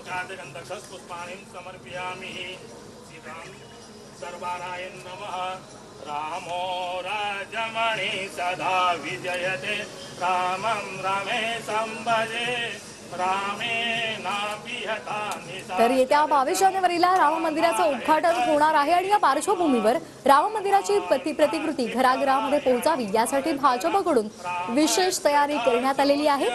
पुष्पाणिं समर्पयामि। सीतां सर्वारायण नमः। रामो राजमणि सदा विजयते। रामं रमेशं भजे। तर येत्या 22 जानेवारीला राम मंदिराचं उद्घाटन होणार आहे आणि या पार्श्वभूमीवर राम मंदिराची प्रतिकृती घराघरामध्ये पोहोचावी यासाठी भाजपकडून विशेष तयारी करण्यात आलेली आहे।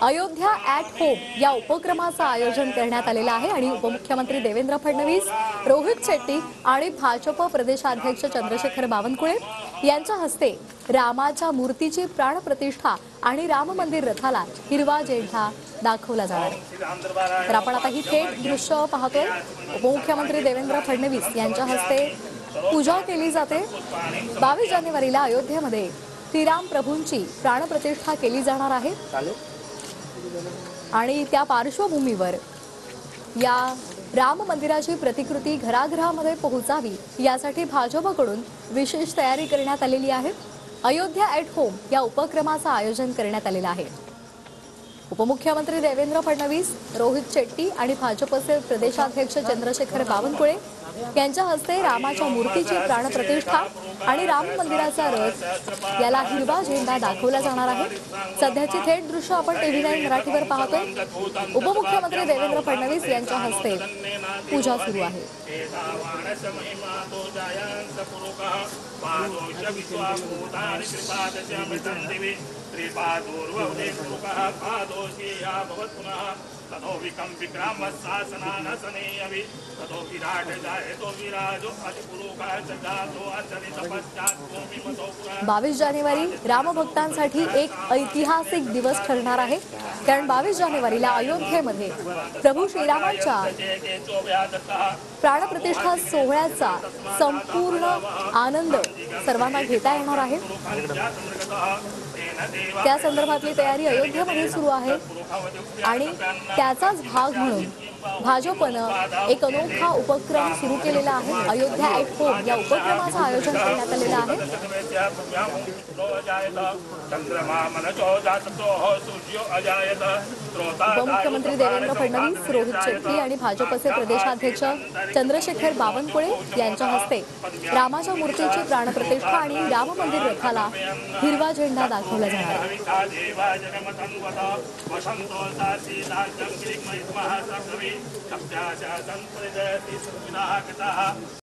अयोध्या ॲट होम या उपक्रमाचं आयोजन करण्यात आलेलं आहे आणि उपमुख्यमंत्री देवेंद्र फडणवीस, रोहित शेट्टी आणि भाजप प्रदेशाध्यक्ष चंद्रशेखर बावनकुळे यांच्या हस्ते रामाच्या मूर्तीची प्राणप्रतिष्ठा आणि राम मंदिर रथाला हिरवा झेंडा दाखवला जाणार आहे। तर आपण आता ही थेट दृश्य पाहतोय। उपमुख्यमंत्री देवेंद्र फडणवीस यांच्या हस्ते पूजा केली जाते। 22 जानेवारीला अयोध्येमध्ये श्रीराम प्रभूंची प्राणप्रतिष्ठा केली जाणार आहे आणि त्या पार्श्वभूमीवर या राम मंदिराची प्रतिकृती घराघरामध्ये पोहोचावी यासाठी भाजपकडून विशेष तयारी करण्यात आलेली आहे। अयोध्या ॲट होम या उपक्रमाचं आयोजन करण्यात आलेलं आहे। उपमुख्यमंत्री देवेंद्र फडणवीस, रोहित शेट्टी आणि भाजपचे प्रदेशाध्यक्ष चंद्रशेखर बावनकुळे यांच्या हस्ते रामाच्या मूर्तीची प्राणप्रतिष्ठा आणि राम मंदिराचा रथ याला हिरवा झेंडा दाखवला जाणार आहे। सध्याची थेट दृश्य आपण TV9 मराठीवर पाहतोय। उपमुख्यमंत्री देवेंद्र फडणवीस यांच्या हस्ते पूजा सुरू आहे। ततो विकम विक्रमशासनानसने अभि ततो विराट जाए तो विराजो अधिपुरुका जगातो अचलित पश्चात भूमि मतो। 22 जानेवारी रामभक्तांसाठी एक ऐतिहासिक दिवस ठरणार आहे, कारण 22 जानेवारीला अयोध्येमध्ये प्रभू श्रीरामांच्या प्राणप्रतिष्ठा सोहळ्याचा संपूर्ण आनंद सर्वांना घेता येणार आहे। त्या संदर्भातली तयारी अयोध्येमध्ये सुरू आहे आणि त्याचाच भाग म्हणून भाजपनं एक अनोखा उपक्रम सुरू केलेला आहे। अयोध्या ॲट होम या उपक्रमाचं आयोजन करण्यात आलेलं आहे। उपमुख्यमंत्री देवेंद्र फडणवीस, रोहित शेट्टी आणि भाजपचे प्रदेशाध्यक्ष चंद्रशेखर बावनकुळे यांच्या हस्ते रामाच्या मूर्तीची प्राणप्रतिष्ठा आणि राम मंदिर रथाला हिरवा झेंडा दाखवला जाणार आहे।